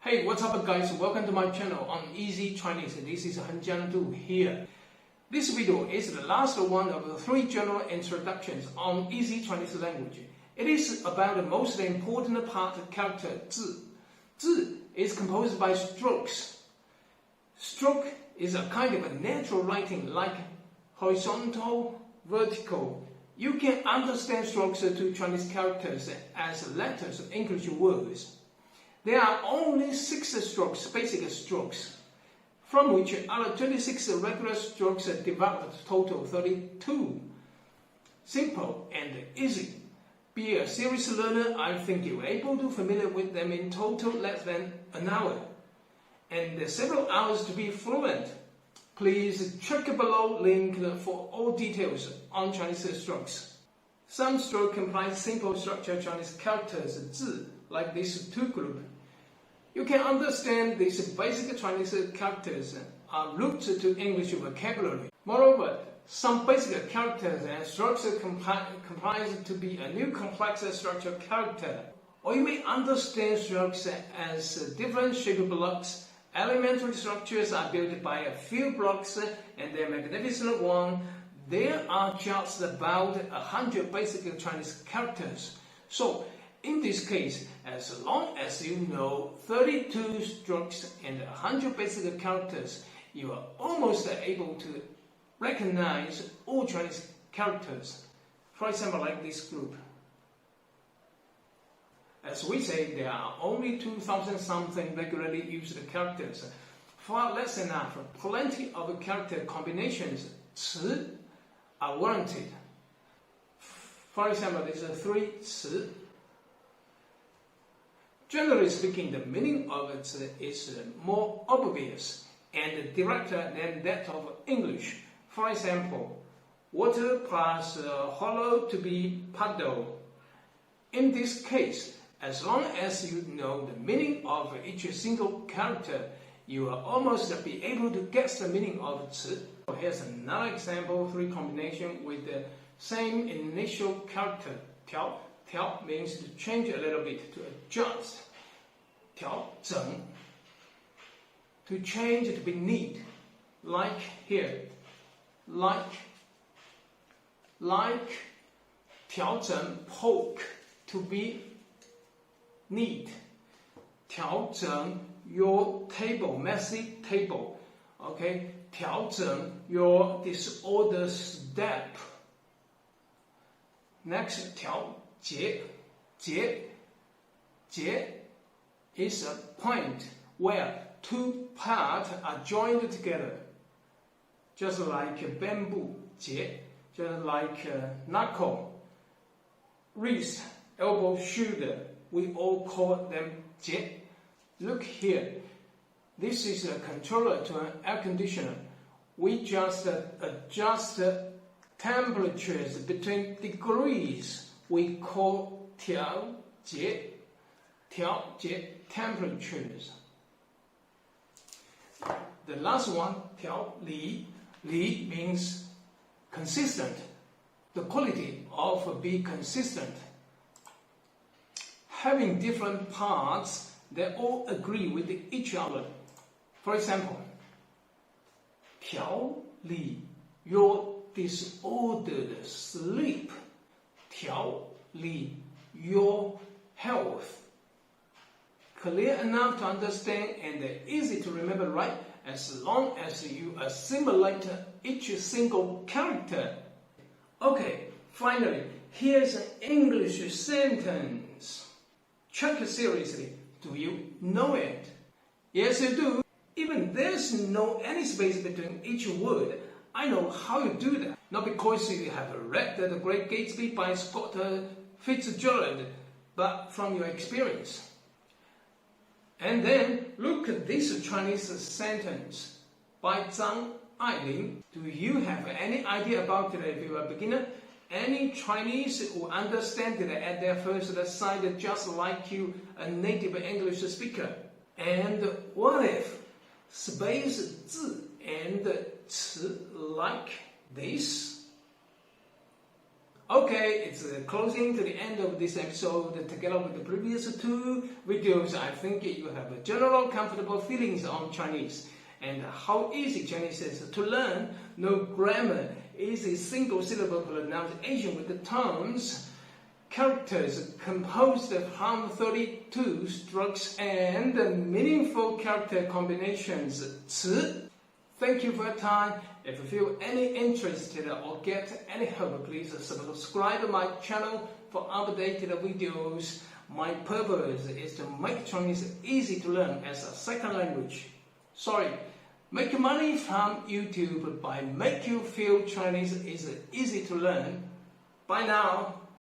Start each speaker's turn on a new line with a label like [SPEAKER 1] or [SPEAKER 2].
[SPEAKER 1] Hey, what's up guys? Welcome to my channel on Easy Chinese. This is Du here. This video is the last one of the 3 general introductions on Easy Chinese language. It is about the most important part of character 字. 字 is composed by strokes. Stroke is a kind of a natural writing like horizontal, vertical. You can understand strokes to Chinese characters as letters of English words. There are only 6 strokes, basic strokes, from which other 26 regular strokes are developed, total 32. Simple and easy. Be a serious learner, I think you're able to familiar with them in total less than an hour, and several hours to be fluent. Please check below link for all details on Chinese strokes. Some strokes comprise simple structured Chinese characters, 字, like these 2 groups. You can understand these basic Chinese characters are roots to English vocabulary. Moreover, some basic characters and strokes comprise to be a new complex structured character. Or you may understand strokes as different shaped blocks. Elementary structures are built by a few blocks and they're magnificent one. There are just about 100 basic Chinese characters. So, in this case, as long as you know 32 strokes and 100 basic characters, you are almost able to recognize all Chinese characters. For example, like this group. As we say, there are only 2,000 something regularly used characters. Far less enough, plenty of character combinations 词 are warranted. For example, these are 3 词. Generally speaking, the meaning of it is more obvious and directer than that of English. For example, water plus hollow to be puddle. In this case, as long as you know the meaning of each single character, you will almost be able to guess the meaning of 词. Here's another example, 3 combination with the same initial character, 条. 条 means to change a little bit, to adjust. 调整 to change, to be neat. Like here. Like 调整 poke, to be neat. 调整 your table, messy table. Okay, 调整 your disordered step. Next, 调节 节 is a point where 2 parts are joined together. Just like bamboo, 节, just like knuckle, wrist, elbow, shoulder, we all call them 节. Look here, this is a controller to an air conditioner. We just adjust temperatures between degrees. We call 调节. 调节 temperatures. The last one, 调理. 理 means consistent. The quality of be consistent. Having different parts that all agree with each other. For example, 调理 your disordered sleep. 调理 your health. Clear enough to understand and easy to remember, right? As long as you assimilate each single character. Okay, finally, here's an English sentence. Check seriously. Do you know it? Yes, you do. Even there's no any space between each word. I know how you do that. Not because you have read The Great Gatsby by Scott Fitzgerald, but from your experience. And then look at this Chinese sentence by Zhang Ailin. Do you have any idea about it if you are a beginner? Any Chinese who understand it at their first sight just like you, a native English speaker? And what if space 字 and 词 like this? Okay, it's closing to the end of this episode. Together with the previous two videos, I think you have a general comfortable feelings on Chinese and how easy Chinese is to learn. No grammar, easy single syllable pronunciation with the tones, characters composed from 32 strokes and meaningful character combinations. 词. Thank you for your time. If you feel any interested or get any help, please subscribe to my channel for updated videos. My purpose is to make Chinese easy to learn as a second language. Make money from YouTube by make you feel Chinese is easy to learn. Bye now.